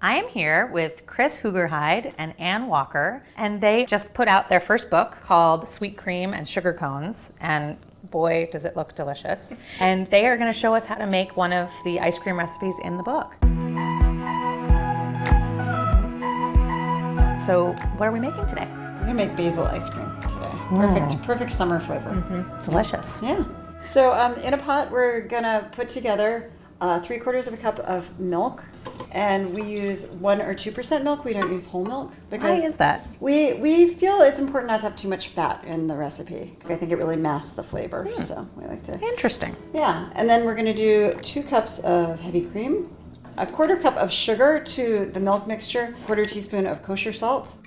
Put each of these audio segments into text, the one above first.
I am here with Chris Hoogerhide and Ann Walker, and they just put out their first book called Sweet Cream and Sugar Cones, and boy, does it look delicious. And they are going to show us how to make one of the ice cream recipes in the book. So what are we making today? We're gonna make basil ice cream today. Perfect summer flavor. Delicious. Yeah. So in a pot, we're gonna put together 3/4 of a cup of milk, and we use 1 or 2% milk. We don't use whole milk because Why is that? We feel it's important not to have too much fat in the recipe. I think it really masks the flavor, so we like to. Interesting. Yeah, and then we're gonna do 2 cups of heavy cream, 1/4 cup of sugar to the milk mixture, 1/4 teaspoon of kosher salt,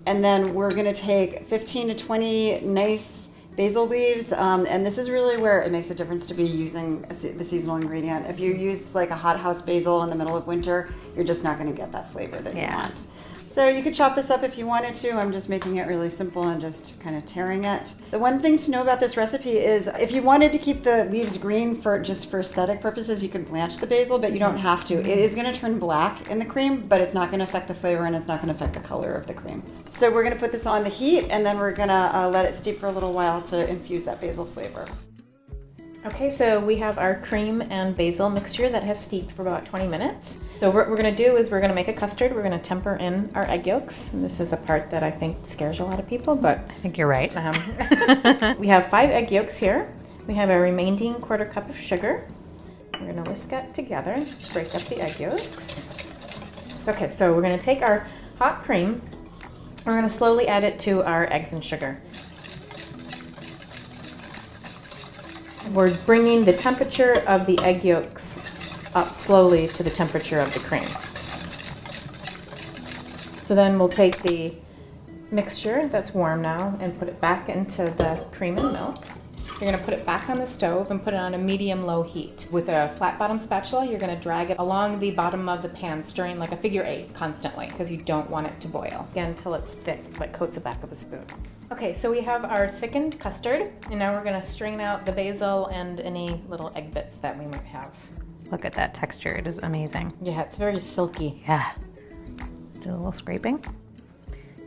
and then we're gonna take 15 to 20 nice basil leaves, and this is really where it makes a difference to be using the seasonal ingredient. If you use like a hothouse basil in the middle of winter, you're just not gonna get that flavor that you want. So you could chop this up if you wanted to. I'm just making it really simple and just kind of tearing it. The one thing to know about this recipe is if you wanted to keep the leaves green for aesthetic purposes, you could blanch the basil, but you don't have to. It is going to turn black in the cream, but it's not going to affect the flavor and it's not going to affect the color of the cream. So we're going to put this on the heat and then we're going to let it steep for a little while to infuse that basil flavor. Okay, so we have our cream and basil mixture that has steeped for about 20 minutes. So what we're going to do is we're going to make a custard. We're going to temper in our egg yolks. And this is a part that I think scares a lot of people, but I think you're right. we have 5 egg yolks here. We have a remaining 1/4 cup of sugar. We're going to whisk that together, break up the egg yolks. Okay, so we're going to take our hot cream. We're going to slowly add it to our eggs and sugar. We're bringing the temperature of the egg yolks up slowly to the temperature of the cream. So then we'll take the mixture that's warm now and put it back into the cream and milk. You're going to put it back on the stove and put it on a medium-low heat. With a flat bottom spatula, you're going to drag it along the bottom of the pan, stirring like a figure 8 constantly because you don't want it to boil. Again, until it's thick, like coats the back of a spoon. Okay, so we have our thickened custard, and now we're going to strain out the basil and any little egg bits that we might have. Look at that texture. It is amazing. Yeah, it's very silky. Yeah. Do a little scraping.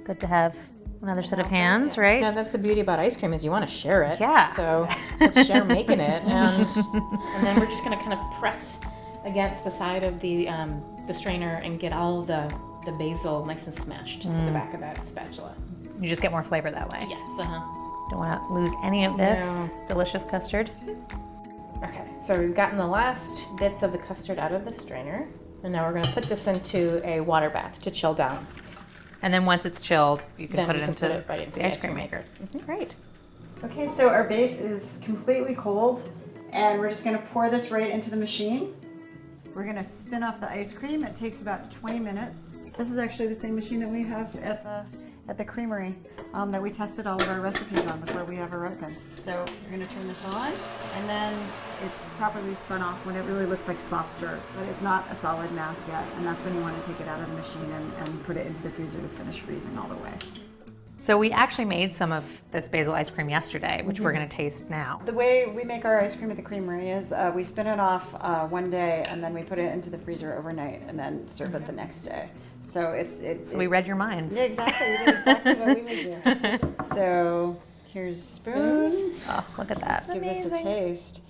Good to have another set of hands, right? Yeah, that's the beauty about ice cream is you want to share it. Yeah. So let's share making it, and then we're just going to kind of press against the side of the strainer and get all the basil nice and smashed at the back of that spatula. You just get more flavor that way. Yes, Don't want to lose any of this delicious custard. Okay, so we've gotten the last bits of the custard out of the strainer, and now we're going to put this into a water bath to chill down. And then once it's chilled, you can Then put we it can into put it right into the ice cream maker. Great. Okay, so our base is completely cold and we're just going to pour this right into the machine. We're going to spin off the ice cream. It takes about 20 minutes. This is actually the same machine that we have at the creamery that we tested all of our recipes on before we ever opened. So we're going to turn this on, and then it's properly spun off when it really looks like soft serve, but it's not a solid mass yet, and that's when you want to take it out of the machine and put it into the freezer to finish freezing all the way. So we actually made some of this basil ice cream yesterday, which we're going to taste now. The way we make our ice cream at the creamery is we spin it off one day, and then we put it into the freezer overnight, and then serve it the next day. So So we read your minds. Yeah, exactly. You did exactly what we would do. So here's spoons. Oh, look at that. Let's give this a taste.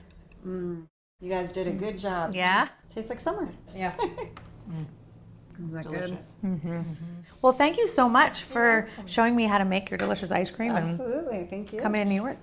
You guys did a good job. Yeah? Tastes like summer. Yeah. Is that Delicious. good? Well, thank you so much for showing me how to make your delicious ice cream Absolutely. Thank you. and coming to New York.